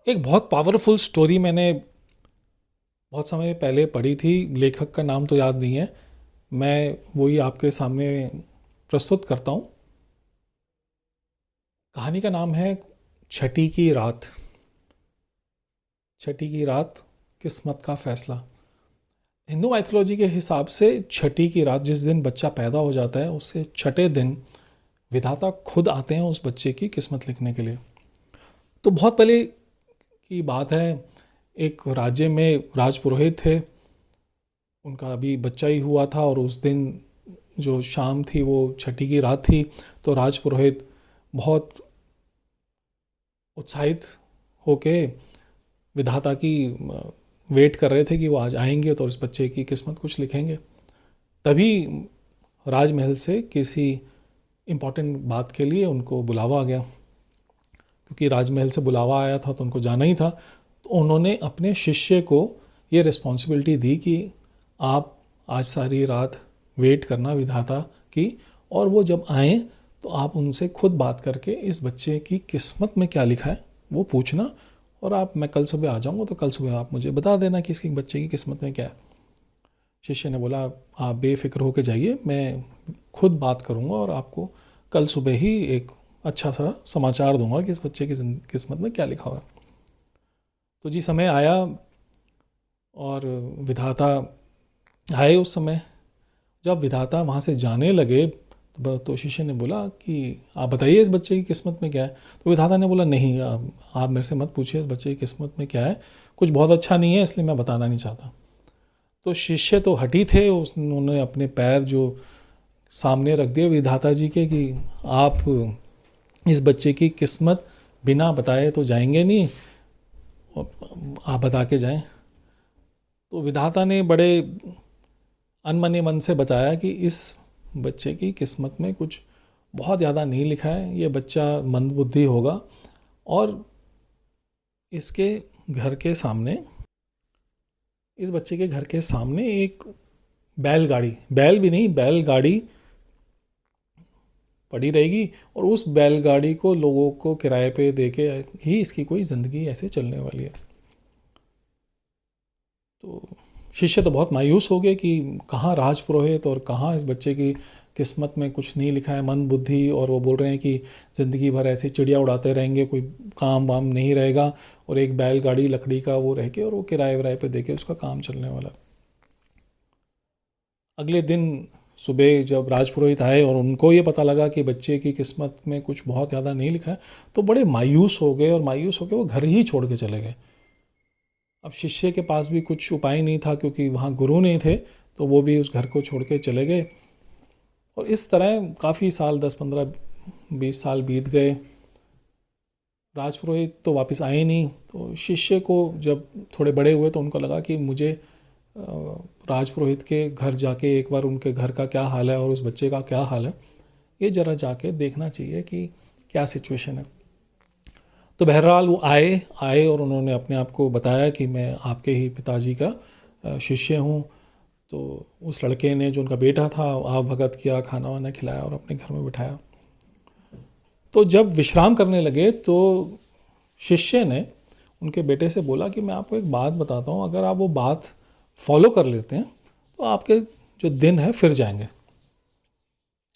एक बहुत powerful story मैंने बहुत समय पहले पढ़ी थी। लेखक का नाम तो याद नहीं है। मैं वही आपके सामने प्रस्तुत करता हूँ। कहानी का नाम है छठी की रात। छठी की रात, किस्मत का फैसला। हिंदू माइथोलॉजी के हिसाब से छठी की रात, जिस दिन बच्चा पैदा हो जाता है, उससे छठे दिन विधाता खुद आते हैं उस बच्चे की किस्मत लिखने के लिए। तो बहुत पहले की बात है। एक राज्य में राजपुरोहित थे। उनका अभी बच्चा ही हुआ था और उस दिन जो शाम थी वो छठी की रात थी। तो राजपुरोहित बहुत उत्साहित होके विधाता की वेट कर रहे थे कि वो आज आएंगे तो इस बच्चे की किस्मत कुछ लिखेंगे। तभी राजमहल से किसी इम्पोर्टेंट बात के लिए उनको बुलावा आ गया। क्योंकि राजमहल से बुलावा आया था तो उनको जाना ही था। तो उन्होंने अपने शिष्य को ये रिस्पॉन्सिबिलिटी दी कि आप आज सारी रात वेट करना विधाता की, और वो जब आएँ तो आप उनसे खुद बात करके इस बच्चे की किस्मत में क्या लिखा है वो पूछना, और मैं कल सुबह आ जाऊँगा तो कल सुबह आप मुझे बता देना कि इसकी बच्चे की किस्मत में क्या है। शिष्य ने बोला, आप बेफिक्र होकर जाइए, मैं खुद बात करूँगा और आपको कल सुबह ही एक अच्छा सा समाचार दूंगा कि इस बच्चे की किस्मत में क्या लिखा हुआ है। तो जी समय आया और विधाता आए। उस समय जब विधाता वहाँ से जाने लगे तो शिष्य ने बोला कि आप बताइए इस बच्चे की किस्मत में क्या है। तो विधाता ने बोला, नहीं, आप मेरे से मत पूछिए इस बच्चे की किस्मत में क्या है, कुछ बहुत अच्छा नहीं है, इसलिए मैं बताना नहीं चाहता। तो शिष्य तो हटी थे। उन्होंने अपने पैर जो सामने रख दिए विधाता जी के कि आप इस बच्चे की किस्मत बिना बताए तो जाएंगे नहीं, आप बता के जाएं। तो विधाता ने बड़े अनमने मन से बताया कि इस बच्चे की किस्मत में कुछ बहुत ज़्यादा नहीं लिखा है, ये बच्चा मंदबुद्धि होगा और इसके घर के सामने, इस बच्चे के घर के सामने एक बैलगाड़ी, बैल भी नहीं बैलगाड़ी पड़ी रहेगी, और उस बैलगाड़ी को लोगों को किराए पे दे के ही इसकी कोई ज़िंदगी ऐसे चलने वाली है। तो शिष्य तो बहुत मायूस हो गए कि कहाँ राजपुरोहित और कहाँ इस बच्चे की किस्मत में कुछ नहीं लिखा है, मन बुद्धि, और वो बोल रहे हैं कि ज़िंदगी भर ऐसे चिड़िया उड़ाते रहेंगे, कोई काम वाम नहीं रहेगा, और एक बैलगाड़ी लकड़ी का वो रह के और वो किराए वराए पे दे के उसका काम चलने वाला। अगले दिन सुबह जब राजपुरोहित आए और उनको ये पता लगा कि बच्चे की किस्मत में कुछ बहुत ज़्यादा नहीं लिखा है, तो बड़े मायूस हो गए, और मायूस होकर वो घर ही छोड़ के चले गए। अब शिष्य के पास भी कुछ उपाय नहीं था क्योंकि वहाँ गुरु नहीं थे, तो वो भी उस घर को छोड़ के चले गए। और इस तरह काफ़ी साल, 10-15-20 साल बीत गए। राजपुरोहित तो वापस आए नहीं। तो शिष्य को जब थोड़े बड़े हुए तो उनको लगा कि मुझे राजपुरोहित के घर जाके एक बार उनके घर का क्या हाल है और उस बच्चे का क्या हाल है, ये ज़रा जाके देखना चाहिए कि क्या सिचुएशन है। तो बहरहाल वो आए आए और उन्होंने अपने आप को बताया कि मैं आपके ही पिताजी का शिष्य हूँ। तो उस लड़के ने, जो उनका बेटा था, आव भगत किया, खाना वाना खिलाया और अपने घर में बिठाया। तो जब विश्राम करने लगे तो शिष्य ने उनके बेटे से बोला कि मैं आपको एक बात बताता हूँ, अगर आप वो बात फॉलो कर लेते हैं तो आपके जो दिन है फिर जाएंगे।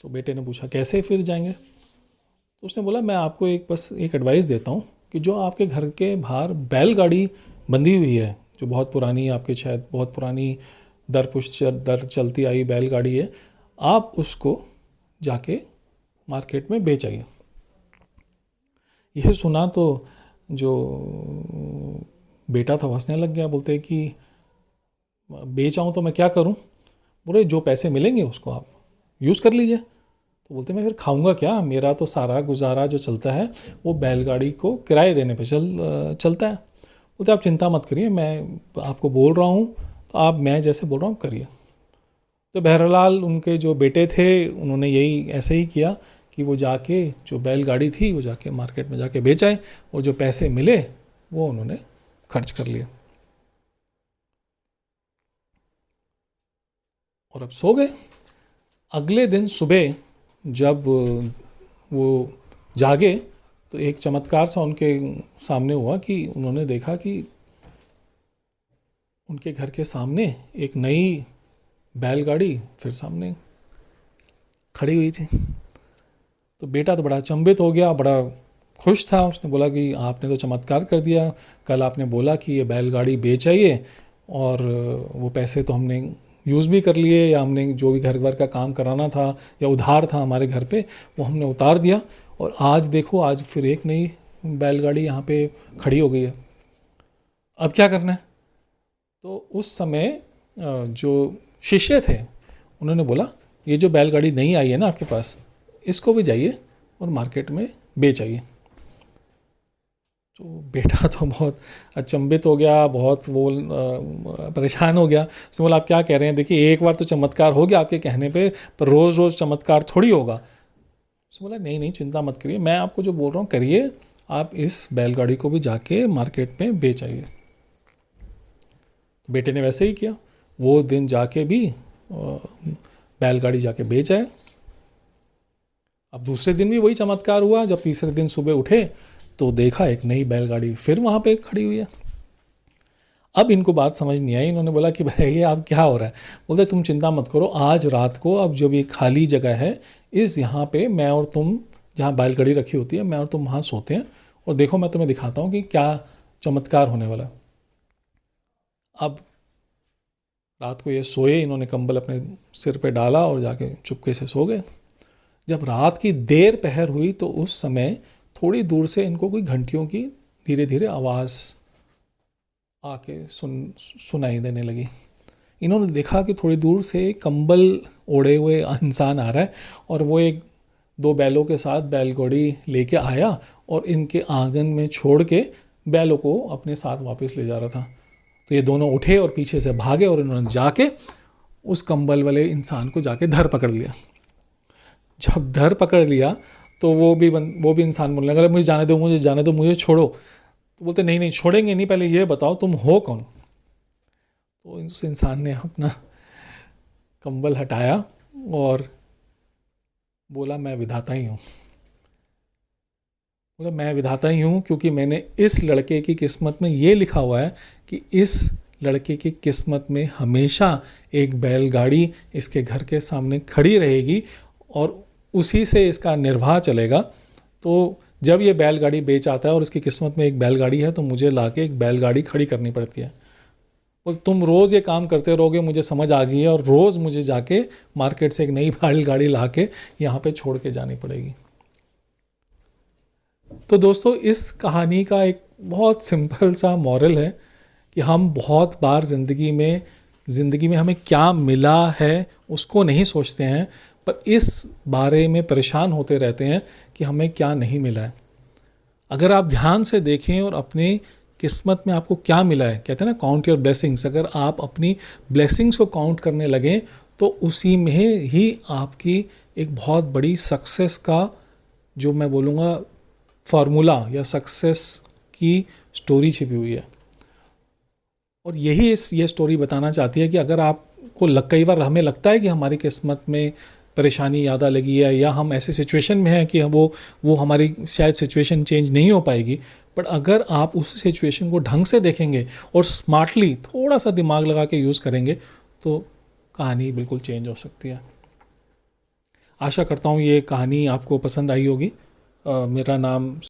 तो बेटे ने पूछा, कैसे फिर जाएंगे? तो उसने बोला, मैं आपको बस एक एडवाइस देता हूँ कि जो आपके घर के बाहर बैलगाड़ी बंधी हुई है, जो बहुत पुरानी, आपके शायद बहुत पुरानी दर पुश्त दर चलती आई बैलगाड़ी है, आप उसको जाके मार्केट में बेच आइए। यह सुना तो जो बेटा था हंसने लग गया। बोलते कि बेच आऊँ तो मैं क्या करूँ? बोले, जो पैसे मिलेंगे उसको आप यूज़ कर लीजिए। तो बोलते, मैं फिर खाऊंगा क्या? मेरा तो सारा गुजारा जो चलता है वो बैलगाड़ी को किराए देने पे चलता है। बोलते, आप चिंता मत करिए, मैं आपको बोल रहा हूँ तो आप मैं जैसे बोल रहा हूँ करिए। तो बहरहाल उनके जो बेटे थे उन्होंने यही ऐसे ही किया कि वो जाके जो बैलगाड़ी थी वो जाके मार्केट में जाके बेच आए, और जो पैसे मिले वो उन्होंने खर्च कर लिए और अब सो गए। अगले दिन सुबह जब वो जागे तो एक चमत्कार सा उनके सामने हुआ कि उन्होंने देखा कि उनके घर के सामने एक नई बैलगाड़ी फिर सामने खड़ी हुई थी। तो बेटा तो बड़ा अचंभित हो गया, बड़ा खुश था। उसने बोला कि आपने तो चमत्कार कर दिया, कल आपने बोला कि ये बैलगाड़ी बेच आइए और वो पैसे तो हमने यूज़ भी कर लिए, या हमने जो भी घर वर का काम कराना था या उधार था हमारे घर पे वो हमने उतार दिया, और आज देखो आज फिर एक नई बैलगाड़ी यहाँ पे खड़ी हो गई है, अब क्या करना है। तो उस समय जो शिष्य थे उन्होंने बोला ये जो बैलगाड़ी नई आई है ना आपके पास, इसको भी जाइए और मार्केट में बेच आइए। तो बेटा तो बहुत अचंभित हो गया, बहुत वो परेशान हो गया। उसने बोला आप क्या कह रहे हैं, देखिए एक बार तो चमत्कार हो गया आपके कहने पे, पर रोज़ रोज़ चमत्कार थोड़ी होगा। उसने बोला नहीं नहीं चिंता मत करिए, मैं आपको जो बोल रहा हूँ करिए, आप इस बैलगाड़ी को भी जाके मार्केट में बेच आइए। तो बेटे ने वैसे ही किया, वो दिन जाके भी बैलगाड़ी जाके बेच आए। अब दूसरे दिन भी वही चमत्कार हुआ। जब तीसरे दिन सुबह उठे तो देखा एक नई बैलगाड़ी फिर वहाँ पे खड़ी हुई है। अब इनको बात समझ नहीं आई। इन्होंने बोला कि भाई ये अब क्या हो रहा है। बोलते तुम चिंता मत करो, आज रात को अब जब ये खाली जगह है इस यहाँ पे मैं और तुम, जहाँ बैलगाड़ी रखी होती है, मैं और तुम वहाँ सोते हैं, और देखो मैं तुम्हें दिखाता हूँ कि क्या चमत्कार होने वाला है। अब रात को ये सोए, इन्होंने कंबल अपने सिर पे डाला और जाके चुपके से सो गए। जब रात की देर पहर हुई तो उस समय थोड़ी दूर से इनको कोई घंटियों की धीरे धीरे आवाज़ आके सुनाई देने लगी। इन्होंने देखा कि थोड़ी दूर से कंबल ओढ़े हुए इंसान आ रहा है, और वो एक दो बैलों के साथ बैलगाड़ी लेके आया और इनके आंगन में छोड़ के बैलों को अपने साथ वापस ले जा रहा था। तो ये दोनों उठे और पीछे से भागे और इन्होंने जाके उस कंबल वाले इंसान को जाके धर पकड़ लिया। जब धर पकड़ लिया तो वो भी इंसान बोलने लगा मुझे जाने दो, मुझे जाने दो, मुझे छोड़ो। तो बोलते नहीं नहीं छोड़ेंगे नहीं, पहले ये बताओ तुम हो कौन। तो उस इंसान ने अपना कंबल हटाया और बोला मैं विधाता ही हूँ। बोला मैं विधाता ही हूँ क्योंकि मैंने इस लड़के की किस्मत में ये लिखा हुआ है कि इस लड़के की किस्मत में हमेशा एक बैलगाड़ी इसके घर के सामने खड़ी रहेगी और उसी से इसका निर्वाह चलेगा। तो जब ये बैलगाड़ी बेच आता है और इसकी किस्मत में एक बैलगाड़ी है तो मुझे लाके एक बैलगाड़ी खड़ी करनी पड़ती है। और तुम रोज़ ये काम करते रहोगे, मुझे समझ आ गई है, और रोज़ मुझे जाके मार्केट से एक नई बैलगाड़ी लाके यहाँ पे छोड़ के जानी पड़ेगी। तो दोस्तों इस कहानी का एक बहुत सिंपल सा मॉरल है कि हम बहुत बार ज़िंदगी में हमें क्या मिला है उसको नहीं सोचते हैं, पर इस बारे में परेशान होते रहते हैं कि हमें क्या नहीं मिला है। अगर आप ध्यान से देखें और अपनी किस्मत में आपको क्या मिला है, कहते हैं ना काउंट योर ब्लेसिंग्स, अगर आप अपनी ब्लेसिंग्स को काउंट करने लगें तो उसी में ही आपकी एक बहुत बड़ी सक्सेस का, जो मैं बोलूँगा फार्मूला या सक्सेस की स्टोरी छिपी हुई है। और यही ये स्टोरी बताना चाहती है कि अगर आपको कई बार हमें लगता है कि हमारी किस्मत में परेशानी ज़्यादा लगी है या हम ऐसे सिचुएशन में हैं कि वो हमारी शायद सिचुएशन चेंज नहीं हो पाएगी, बट अगर आप उस सिचुएशन को ढंग से देखेंगे और स्मार्टली थोड़ा सा दिमाग लगा के यूज़ करेंगे तो कहानी बिल्कुल चेंज हो सकती है। आशा करता हूँ ये कहानी आपको पसंद आई होगी। मेरा नाम